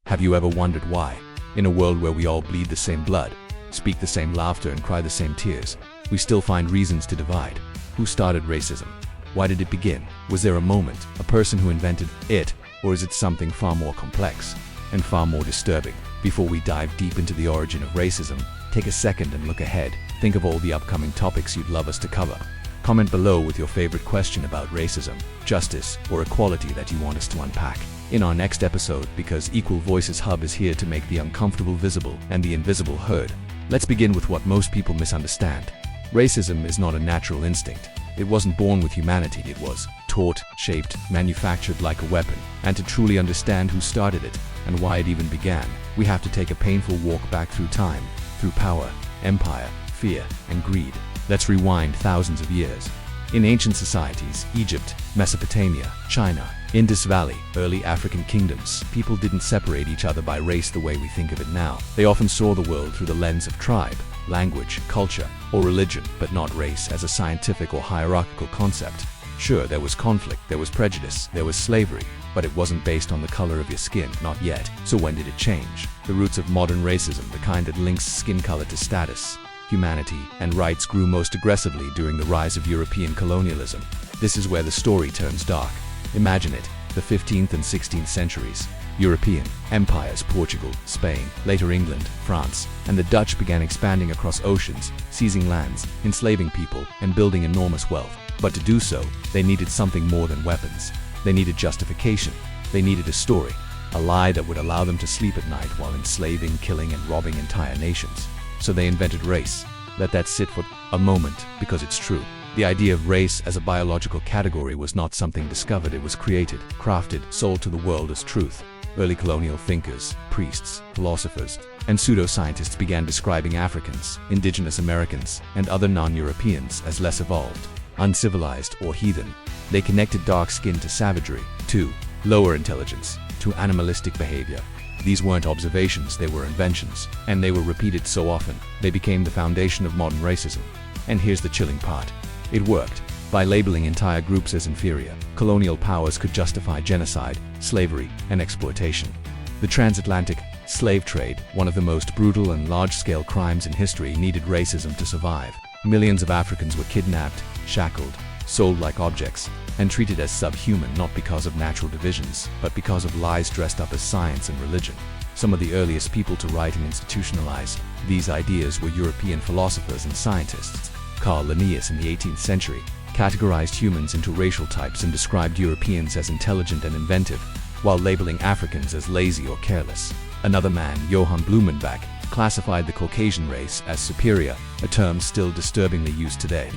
Have you ever wondered why, in a world where we all bleed the same blood, speak the same laughter and cry the same tears, we still find reasons to divide? Who started racism? Why did it begin? Was there a moment, a person who invented it, or is it something far more complex and far more disturbing? Before we dive deep into the origin of racism, take a second and look ahead. Think of all the upcoming topics you'd love us to cover. Comment below with your favorite question about racism, justice, or equality that you want us to unpack in our next episode, because Equal Voices Hub is here to make the uncomfortable visible and the invisible heard. Let's begin with what most people misunderstand. Racism is not a natural instinct. It wasn't born with humanity. It was taught, shaped, manufactured like a weapon. And to truly understand who started it and why it even began, we have to take a painful walk back through time, through power, empire, fear, and greed. Let's rewind thousands of years. In ancient societies, Egypt, Mesopotamia, China, Indus Valley, early African kingdoms, people didn't separate each other by race the way we think of it now. They often saw the world through the lens of tribe, language, culture, or religion, but not race as a scientific or hierarchical concept. Sure, there was conflict, there was prejudice, there was slavery, but it wasn't based on the color of your skin, not yet. So when did it change? The roots of modern racism, the kind that links skin color to status, humanity, and rights, grew most aggressively during the rise of European colonialism. This is where the story turns dark. Imagine it, the 15th and 16th centuries. European empires, Portugal, Spain, later England, France, and the Dutch began expanding across oceans, seizing lands, enslaving people, and building enormous wealth. But to do so, they needed something more than weapons. They needed justification. They needed a story, a lie that would allow them to sleep at night while enslaving, killing, and robbing entire nations. So they invented race. Let that sit for a moment, because it's true. The idea of race as a biological category was not something discovered. It was created, crafted, sold to the world as truth. Early colonial thinkers, priests, philosophers, and pseudo-scientists began describing Africans, indigenous Americans, and other non-Europeans as less evolved, uncivilized, or heathen. They connected dark skin to savagery, to lower intelligence, to animalistic behavior. These weren't observations, they were inventions, and they were repeated so often, they became the foundation of modern racism. And here's the chilling part. It worked. By labeling entire groups as inferior, colonial powers could justify genocide, slavery, and exploitation. The transatlantic slave trade, one of the most brutal and large-scale crimes in history, needed racism to survive. Millions of Africans were kidnapped, shackled, sold like objects, and treated as subhuman, not because of natural divisions, but because of lies dressed up as science and religion. Some of the earliest people to write and institutionalize these ideas were European philosophers and scientists. Carl Linnaeus in the 18th century categorized humans into racial types and described Europeans as intelligent and inventive, while labeling Africans as lazy or careless. Another man, Johann Blumenbach, classified the Caucasian race as superior, a term still disturbingly used today.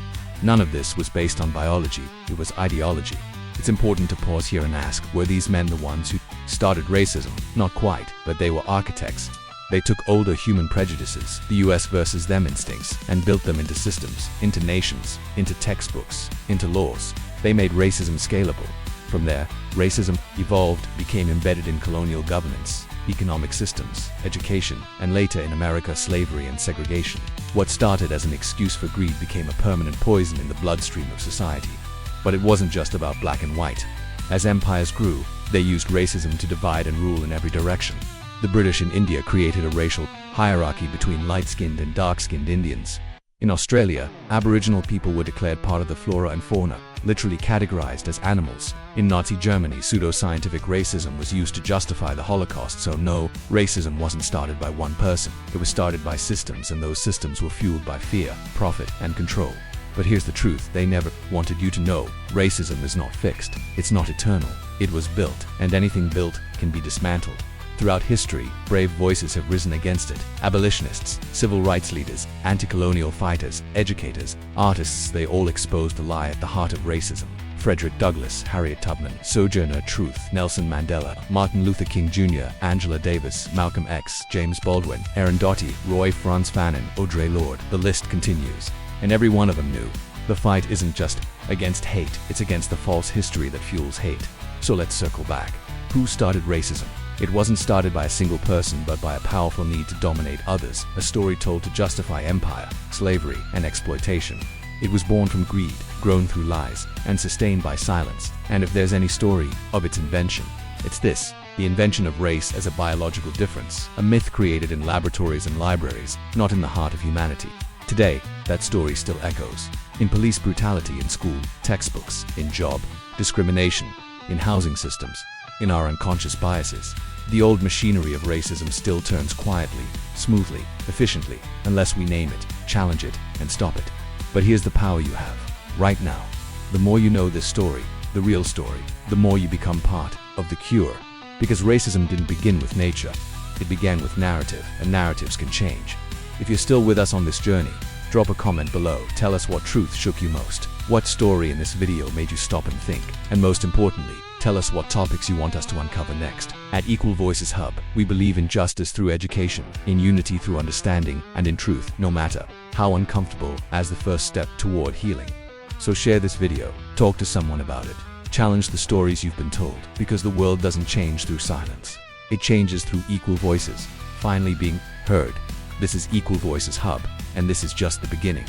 None of this was based on biology, it was ideology. It's important to pause here and ask, were these men the ones who started racism? Not quite, but they were architects. They took older human prejudices, the US versus them instincts, and built them into systems, into nations, into textbooks, into laws. They made racism scalable. From there, racism evolved, became embedded in colonial governance, economic systems, education, and later in America, slavery and segregation. What started as an excuse for greed became a permanent poison in the bloodstream of society. But it wasn't just about black and white. As empires grew, they used racism to divide and rule in every direction. The British in India created a racial hierarchy between light-skinned and dark-skinned Indians. In Australia, Aboriginal people were declared part of the flora and fauna, literally categorized as animals. In Nazi Germany, pseudo-scientific racism was used to justify the Holocaust. So no, racism wasn't started by one person. It was started by systems, and those systems were fueled by fear, profit, and control. But here's the truth, they never wanted you to know. Racism is not fixed. It's not eternal. It was built, and anything built can be dismantled. Throughout history, brave voices have risen against it. Abolitionists, civil rights leaders, anti-colonial fighters, educators, artists, they all exposed the lie at the heart of racism. Frederick Douglass, Harriet Tubman, Sojourner Truth, Nelson Mandela, Martin Luther King Jr., Angela Davis, Malcolm X, James Baldwin, Aaron Doughty, Roy Franz Fanon, Audre Lorde. The list continues. And every one of them knew. The fight isn't just against hate, it's against the false history that fuels hate. So let's circle back. Who started racism? It wasn't started by a single person, but by a powerful need to dominate others, a story told to justify empire, slavery, and exploitation. It was born from greed, grown through lies, and sustained by silence. And if there's any story of its invention, it's this: The invention of race as a biological difference, a myth created in laboratories and libraries, not in the heart of humanity. Today, that story still echoes. In police brutality in school, textbooks, in job, discrimination, in housing systems, in our unconscious biases. The old machinery of racism still turns quietly, smoothly, efficiently, unless we name it, challenge it, and stop it. But here's the power you have, right now. The more you know this story, the real story, the more you become part of the cure. Because racism didn't begin with nature, it began with narrative, and narratives can change. If you're still with us on this journey, drop a comment below, tell us what truth shook you most, what story in this video made you stop and think, and most importantly, tell us what topics you want us to uncover next. At Equal Voices Hub, we believe in justice through education, in unity through understanding, and in truth, no matter how uncomfortable, as the first step toward healing. So share this video, talk to someone about it, challenge the stories you've been told, because the world doesn't change through silence. It changes through equal voices, finally being heard. This is Equal Voices Hub, and this is just the beginning.